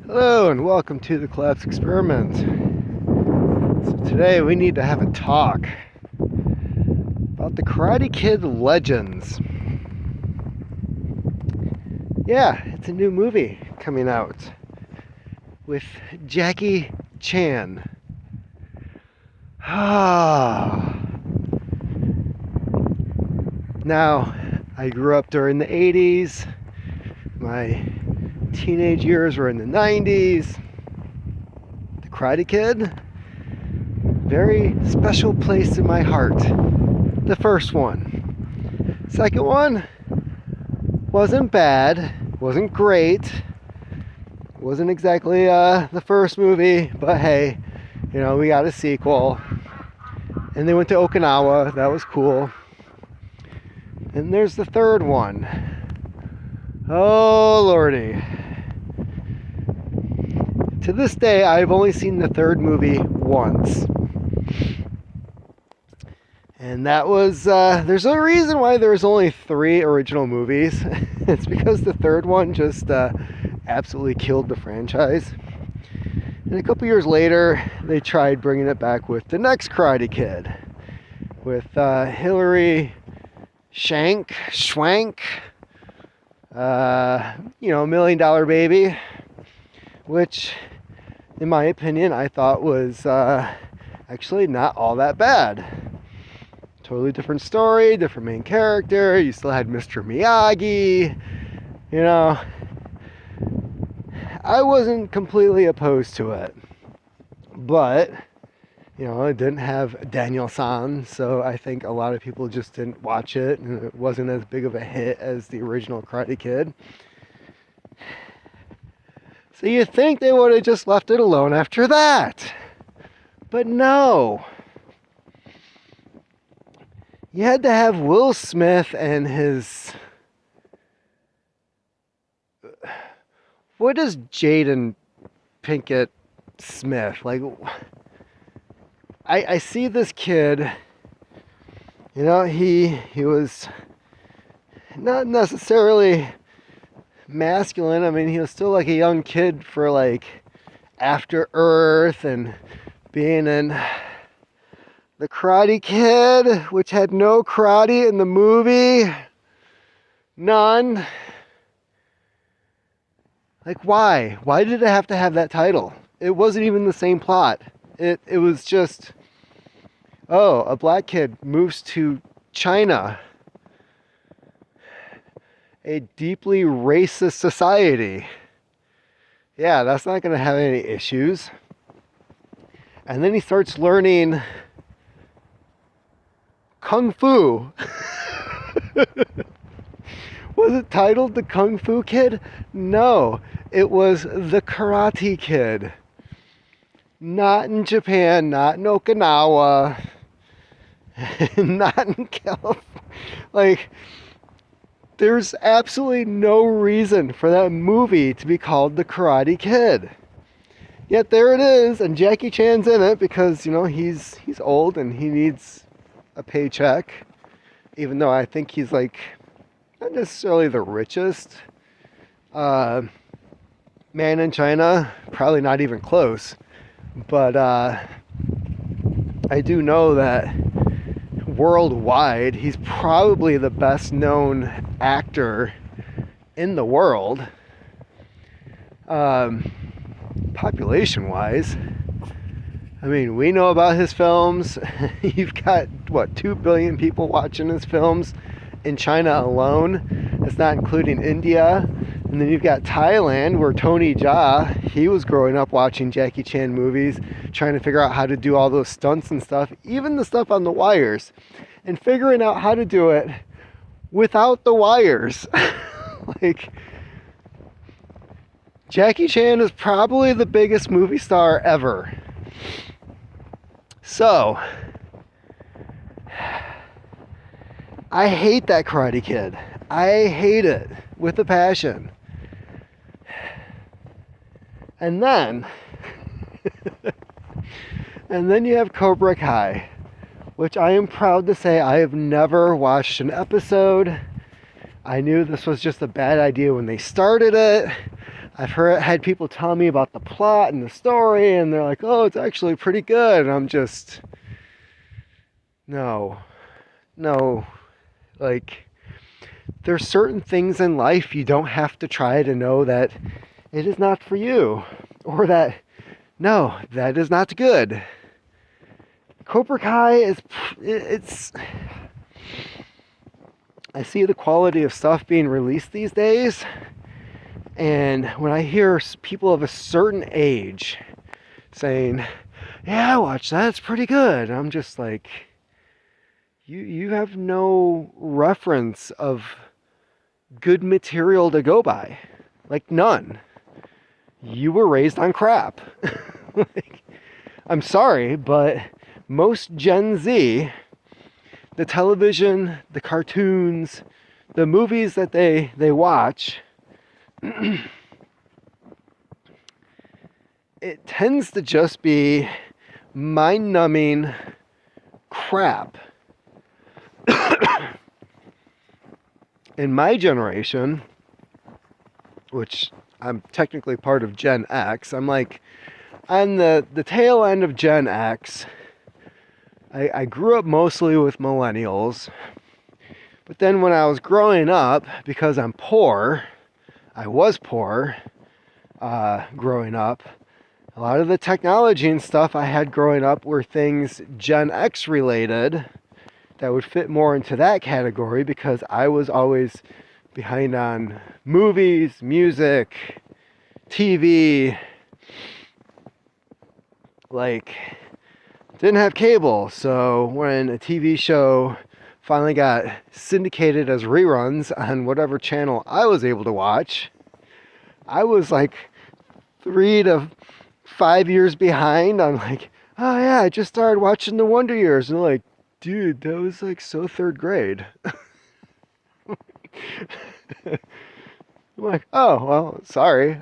Hello and welcome to the Collapse Experiment. So today we need to have a talk about the Karate Kid Legends. Yeah, it's a new movie coming out with Jackie Chan. Now, I grew up during the 80s. My teenage years were in the 90s. The Karate Kid, very special place in my heart. The first one. Second one wasn't bad, wasn't great, wasn't exactly the first movie, but hey, you know, we got a sequel. And they went to Okinawa, that was cool. And there's the third one. Oh lordy. To this day, I've only seen the third movie once. And that was, there's a reason why there's only 3 original movies. It's because the third one just absolutely killed the franchise. And a couple years later, they tried bringing it back with the next Karate Kid. With Hilary Schwank, $1 Million Baby. Which, in my opinion, I thought was actually not all that bad. Totally different story, different main character. You still had Mr. Miyagi. You know, I wasn't completely opposed to it. But, you know, it didn't have Daniel-san, so I think a lot of people just didn't watch it, and it wasn't as big of a hit as the original Karate Kid. So you'd think they would have just left it alone after that. But no. You had to have Will Smith and his... What is Jaden Pinkett Smith? Like, I see this kid, you know, he was not necessarily masculine. I mean, he was still like a young kid for like After Earth and being in The Karate Kid, which had no karate in the movie. None. Like, why? Why did it have to have that title? It wasn't even the same plot. It was just, oh, a black kid moves to China, a deeply racist society. Yeah, that's not going to have any issues. And then he starts learning Kung Fu. Was it titled The Kung Fu Kid? No, it was The Karate Kid. Not in Japan, not in Okinawa, not in California. Like, there's absolutely no reason for that movie to be called The Karate Kid. Yet there it is, and Jackie Chan's in it because, you know, he's old and he needs a paycheck. Even though I think he's like not necessarily the richest man in China, probably not even close. But I do know that worldwide, he's probably the best known actor in the world, population wise. I mean, we know about his films. You've got, 2 billion people watching his films in China alone. That's not including India. And then you've got Thailand, where Tony Jaa, he was growing up watching Jackie Chan movies, trying to figure out how to do all those stunts and stuff, even the stuff on the wires, and figuring out how to do it without the wires. Like, Jackie Chan is probably the biggest movie star ever. So, I hate that Karate Kid. I hate it with a passion. And then you have Cobra Kai, which I am proud to say I have never watched an episode. I knew this was just a bad idea when they started it. I've had people tell me about the plot and the story, and they're like, oh, it's actually pretty good. And I'm just, no. Like, there's certain things in life you don't have to try to know that it is not for you. Or that, no, that is not good. Cobra Kai it's... I see the quality of stuff being released these days, and when I hear people of a certain age saying, yeah, watch that, it's pretty good, I'm just like, you have no reference of good material to go by. Like, none. You were raised on crap. Like, I'm sorry, but most Gen Z, the television, the cartoons, the movies that they watch, it tends to just be mind-numbing crap. In my generation, which I'm technically part of Gen X, I'm like on the tail end of Gen X. I grew up mostly with millennials, but then when I was growing up, because I'm poor, I was poor growing up, a lot of the technology and stuff I had growing up were things Gen X related that would fit more into that category, because I was always behind on movies, music, TV, like, didn't have cable, so when a TV show finally got syndicated as reruns on whatever channel I was able to watch, I was like 3 to 5 years behind on like, oh yeah, I just started watching The Wonder Years, and like, dude, that was like so third grade. I'm like, oh, well, sorry.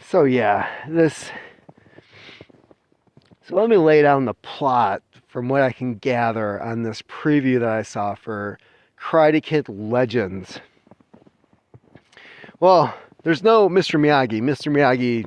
So yeah, so let me lay down the plot from what I can gather on this preview that I saw for Karate Kid Legends. Well, there's no Mr. Miyagi. Mr. Miyagi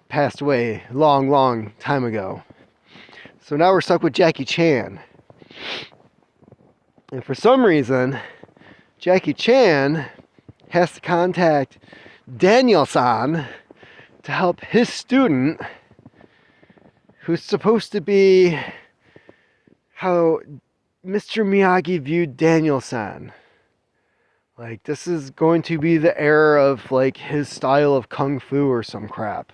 passed away long time ago. So now we're stuck with Jackie Chan. And for some reason, Jackie Chan has to contact Daniel-san to help his student, who's supposed to be how Mr. Miyagi viewed Daniel-san. Like, this is going to be the era of like his style of kung fu or some crap.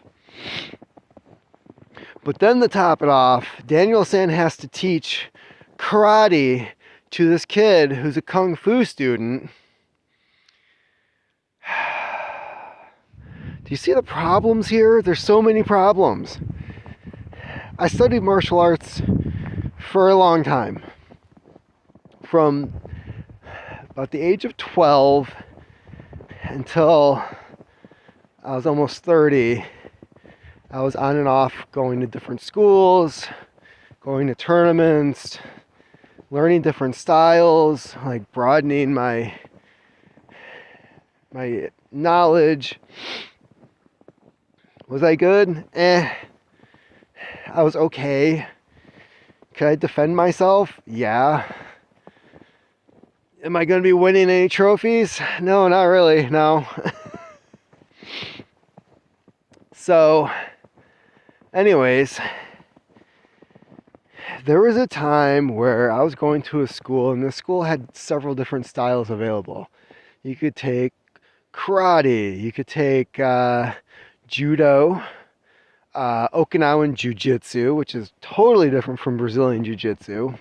But then to top it off, Daniel-san has to teach karate to this kid who's a kung fu student. Do you see the problems here? There's so many problems. I studied martial arts for a long time. From about the age of 12 until I was almost 30, I was on and off going to different schools, going to tournaments, learning different styles, like broadening my knowledge. Was I good? I was okay. Could I defend myself? Yeah. Am I going to be winning any trophies? No, not really, no. So, anyways, there was a time where I was going to a school, and the school had several different styles available. You could take karate, you could take judo, Okinawan jiu-jitsu, which is totally different from Brazilian jiu-jitsu.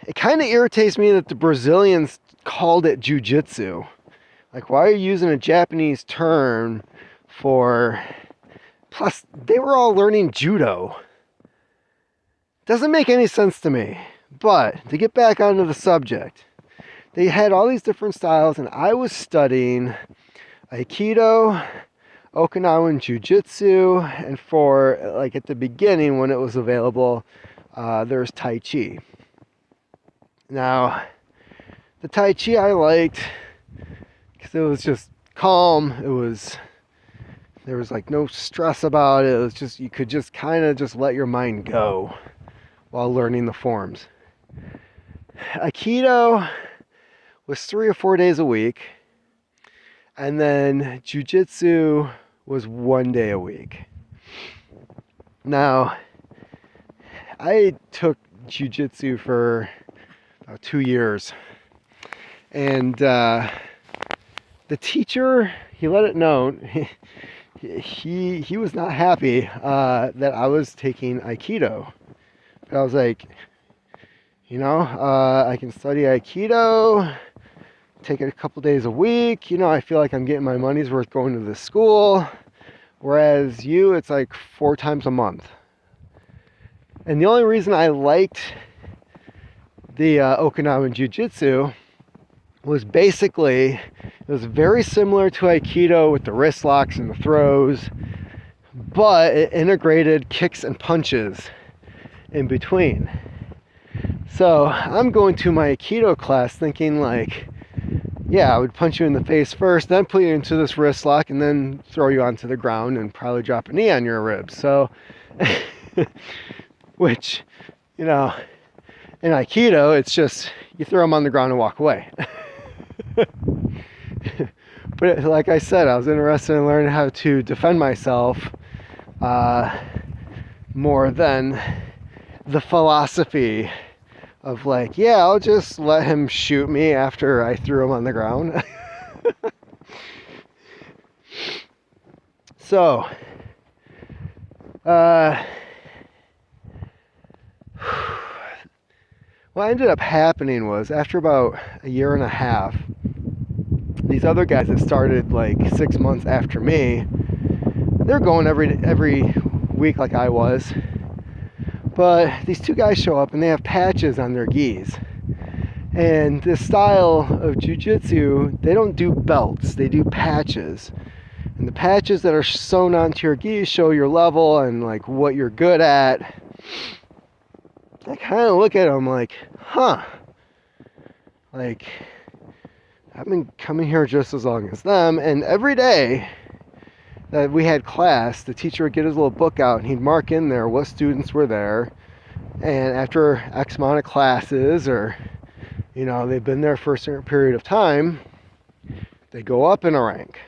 It kind of irritates me that the Brazilians called it jiu-jitsu. Like, why are you using a Japanese term for... Plus, they were all learning judo. Doesn't make any sense to me. But, to get back onto the subject, they had all these different styles, and I was studying Aikido, Okinawan Jiu-Jitsu, and for, like, at the beginning when it was available, there was Tai Chi. Now, The Tai Chi I liked because it was just calm. There was like no stress about it. It was just, you could just kind of just let your mind go while learning the forms. Aikido was 3 or 4 days a week. And then Jiu-Jitsu was 1 day a week. Now, I took Jiu-Jitsu for about 2 years. And the teacher, he let it known, he was not happy that I was taking Aikido. But I was like, I can study Aikido, take it a couple days a week. I feel like I'm getting my money's worth going to this school. Whereas it's like 4 times a month. And the only reason I liked the Okinawan Jiu-Jitsu was basically, it was very similar to Aikido with the wrist locks and the throws, but it integrated kicks and punches in between. So I'm going to my Aikido class thinking like, yeah, I would punch you in the face first, then put you into this wrist lock, and then throw you onto the ground and probably drop a knee on your ribs. So, which, in Aikido, it's just, you throw them on the ground and walk away. But like I said, I was interested in learning how to defend myself more than the philosophy of like, yeah, I'll just let him shoot me after I threw him on the ground. So, what ended up happening was, after about a year and a half, these other guys that started like 6 months after me, they're going every week like I was. But these 2 guys show up and they have patches on their gis. And this style of jiu-jitsu, they don't do belts, they do patches. And the patches that are sewn onto your gis show your level and like what you're good at. I kind of look at them like, like, I've been coming here just as long as them, and every day that we had class, the teacher would get his little book out and he'd mark in there what students were there, and after X amount of classes, or they've been there for a certain period of time, they go up in a rank.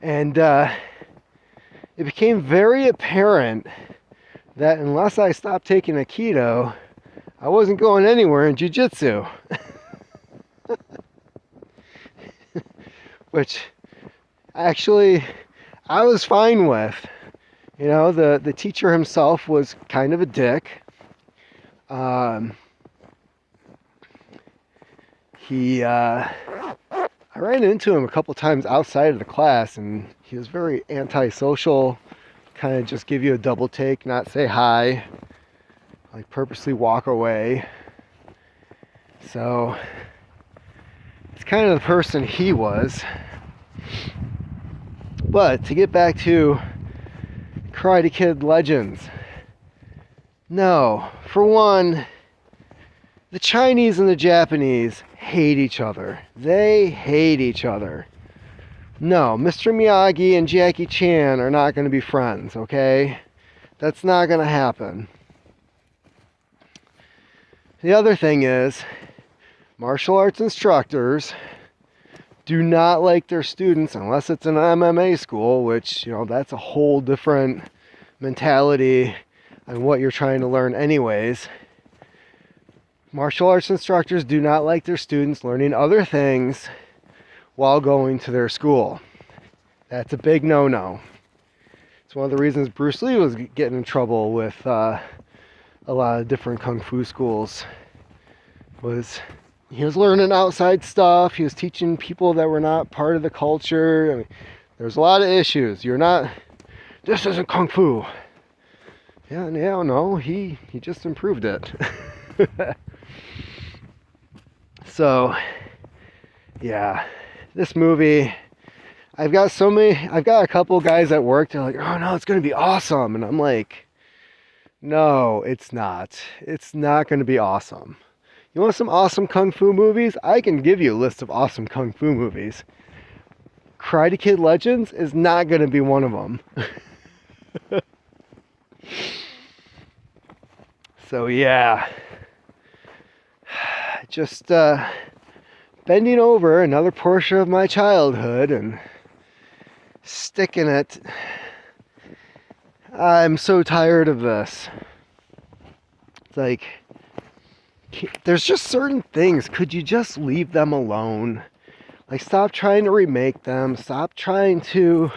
And it became very apparent that unless I stopped taking Aikido, I wasn't going anywhere in Jiu-Jitsu. Which actually I was fine with. The teacher himself was kind of a dick. I ran into him a couple times outside of the class, and he was very antisocial, kind of just give you a double take, not say hi, like purposely walk away. So it's kind of the person he was. But to get back to Karate Kid Legends, no, for one, the Chinese and the Japanese hate each other. They hate each other. No, Mr. Miyagi and Jackie Chan are not going to be friends, okay? That's not going to happen. The other thing is, martial arts instructors do not like their students, unless it's an MMA school, which, that's a whole different mentality on what you're trying to learn anyways. Martial arts instructors do not like their students learning other things while going to their school. That's a big no-no. It's one of the reasons Bruce Lee was getting in trouble with a lot of different kung fu schools. He was learning outside stuff. He was teaching people that were not part of the culture. I mean, there's a lot of issues. This isn't kung fu. Yeah, no, he just improved it. So, yeah, this movie, I've got a couple guys at work, they're like, oh no, it's going to be awesome. And I'm like, no, it's not. It's not going to be awesome. You want some awesome kung fu movies? I can give you a list of awesome kung fu movies. Karate Kid Legends is not going to be one of them. So yeah, just bending over another portion of my childhood and sticking it. I'm so tired of this. It's like, there's just certain things. Could you just leave them alone? Like, stop trying to remake them. Stop trying to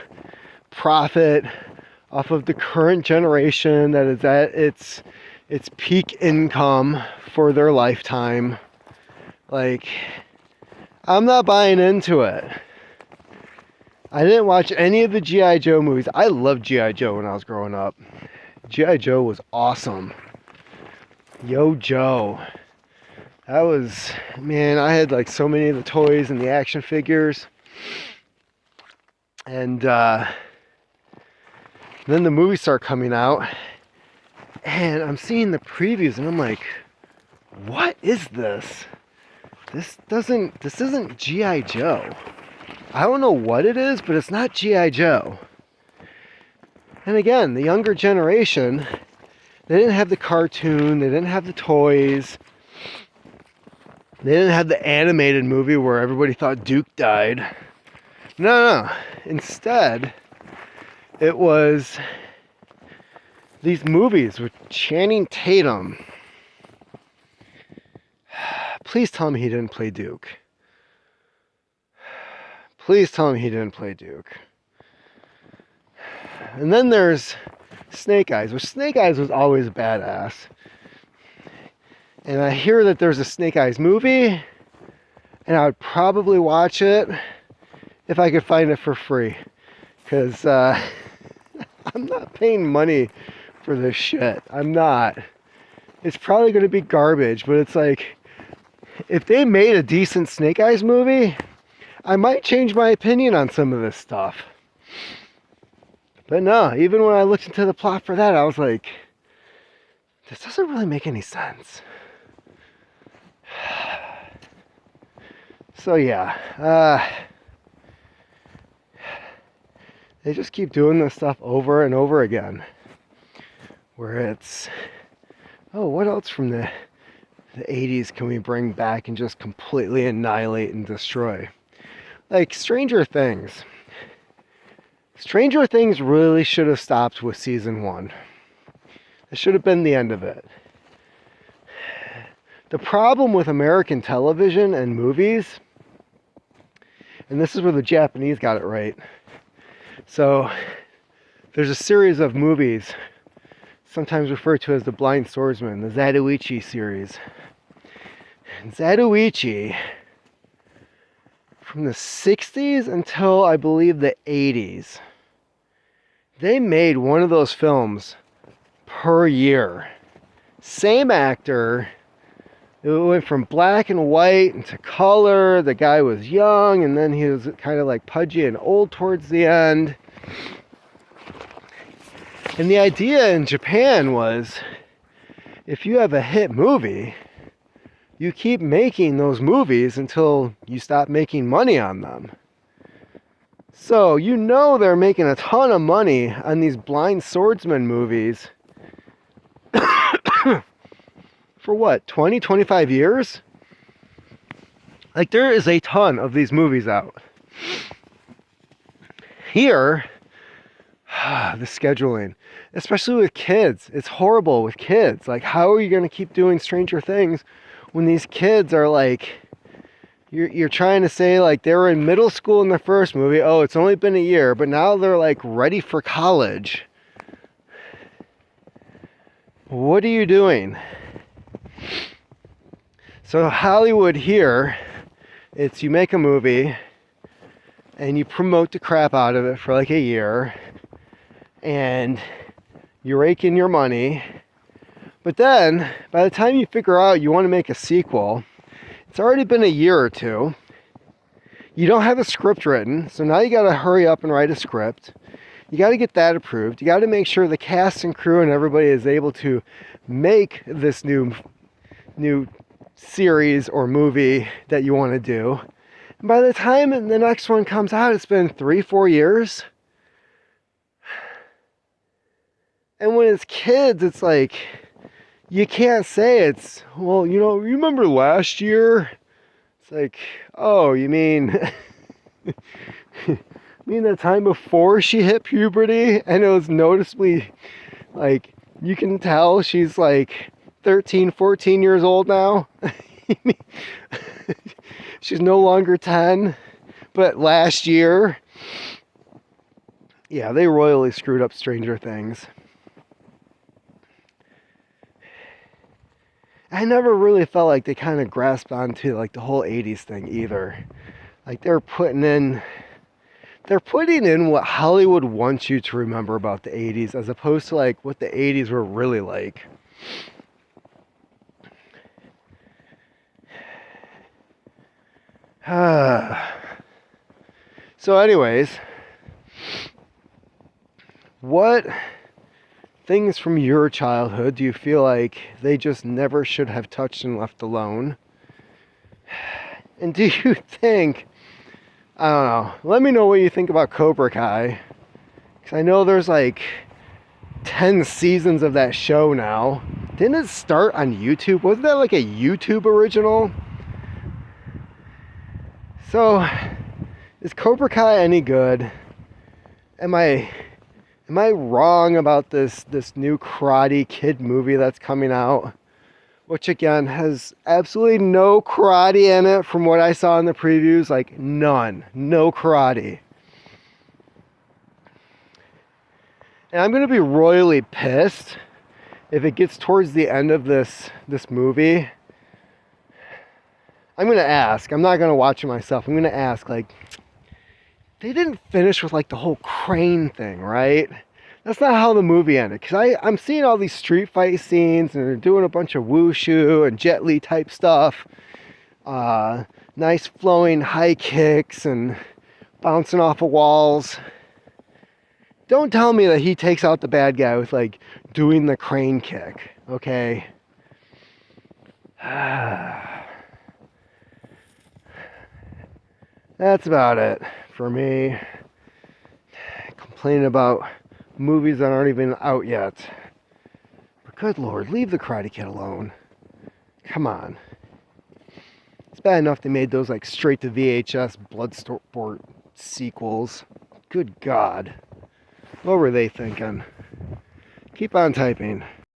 profit off of the current generation that is at its peak income for their lifetime. Like, I'm not buying into it. I didn't watch any of the G.I. Joe movies. I loved G.I. Joe when I was growing up. G.I. Joe was awesome. Yo Joe. That was, man, I had like so many of the toys and the action figures. And then the movies start coming out. And I'm seeing the previews and I'm like, what is this? This isn't G.I. Joe. I don't know what it is, but it's not G.I. Joe. And again, the younger generation, they didn't have the cartoon, they didn't have the toys, they didn't have the animated movie where everybody thought Duke died. No. Instead, it was these movies with Channing Tatum. Please tell me he didn't play Duke. Please tell me he didn't play Duke. And then there's Snake Eyes, which Snake Eyes was always badass. And I hear that there's a Snake Eyes movie, and I would probably watch it if I could find it for free. Because I'm not paying money for this shit. I'm not. It's probably going to be garbage, but it's like, if they made a decent Snake Eyes movie, I might change my opinion on some of this stuff. But no, even when I looked into the plot for that, I was like, this doesn't really make any sense. So yeah, they just keep doing this stuff over and over again. Where it's, oh, what else from the 80s can we bring back and just completely annihilate and destroy? Like Stranger Things. Stranger Things really should have stopped with season 1. It should have been the end of it. The problem with American television and movies, and this is where the Japanese got it right. So there's a series of movies, sometimes referred to as the Blind Swordsman, the Zatoichi series. And Zatoichi, from the 60s until I believe the 80s, they made one of those films per year. Same actor. It went from black and white into color. The guy was young, and then he was kind of like pudgy and old towards the end. And the idea in Japan was, if you have a hit movie, you keep making those movies until you stop making money on them. So you know they're making a ton of money on these Blind Swordsman movies for what, 20, 25 years? Like, there is a ton of these movies out. Here, the scheduling, especially with kids, it's horrible with kids. Like, how are you going to keep doing Stranger Things when these kids are like, you're trying to say like they were in middle school in the first movie, oh, it's only been a year, but now they're like ready for college. What are you doing? So Hollywood here, it's you make a movie and you promote the crap out of it for like a year and you rake in your money, but then by the time you figure out you want to make a sequel, it's already been a year or two. You don't have a script written, so now you got to hurry up and write a script. You got to get that approved. You got to make sure the cast and crew and everybody is able to make this new series or movie that you want to do. And by the time the next one comes out, it's been 3-4 years. And when it's kids, it's like, you can't say it's, well, you remember last year? It's like, oh, you mean, the time before she hit puberty? And it was noticeably, like, you can tell she's like 13, 14 years old now. She's no longer 10, but last year, yeah, they royally screwed up Stranger Things. I never really felt like they kind of grasped onto like the whole 80s thing either. Like they're putting in what Hollywood wants you to remember about the 80s as opposed to like what the 80s were really like. So anyways, what things from your childhood do you feel like they just never should have touched and left alone? And do you think, I don't know, let me know what you think about Cobra Kai, because I know there's like 10 seasons of that show now. Didn't it start on YouTube? Wasn't that like a YouTube original? So, is Cobra Kai any good? Am I wrong about this new Karate Kid movie that's coming out? Which again has absolutely no karate in it from what I saw in the previews. Like none. No karate. And I'm going to be royally pissed if it gets towards the end of this movie. I'm going to ask. I'm not going to watch it myself. I'm going to ask, like, they didn't finish with like the whole crane thing, right? That's not how the movie ended. Because I'm seeing all these street fight scenes and they're doing a bunch of wushu and Jet Li type stuff. Nice flowing high kicks and bouncing off of walls. Don't tell me that he takes out the bad guy with like doing the crane kick, okay? That's about it for me. Complaining about movies that aren't even out yet. But good Lord, leave the Karate Kid alone. Come on. It's bad enough they made those like straight to VHS Bloodsport sequels. Good God. What were they thinking? Keep on typing.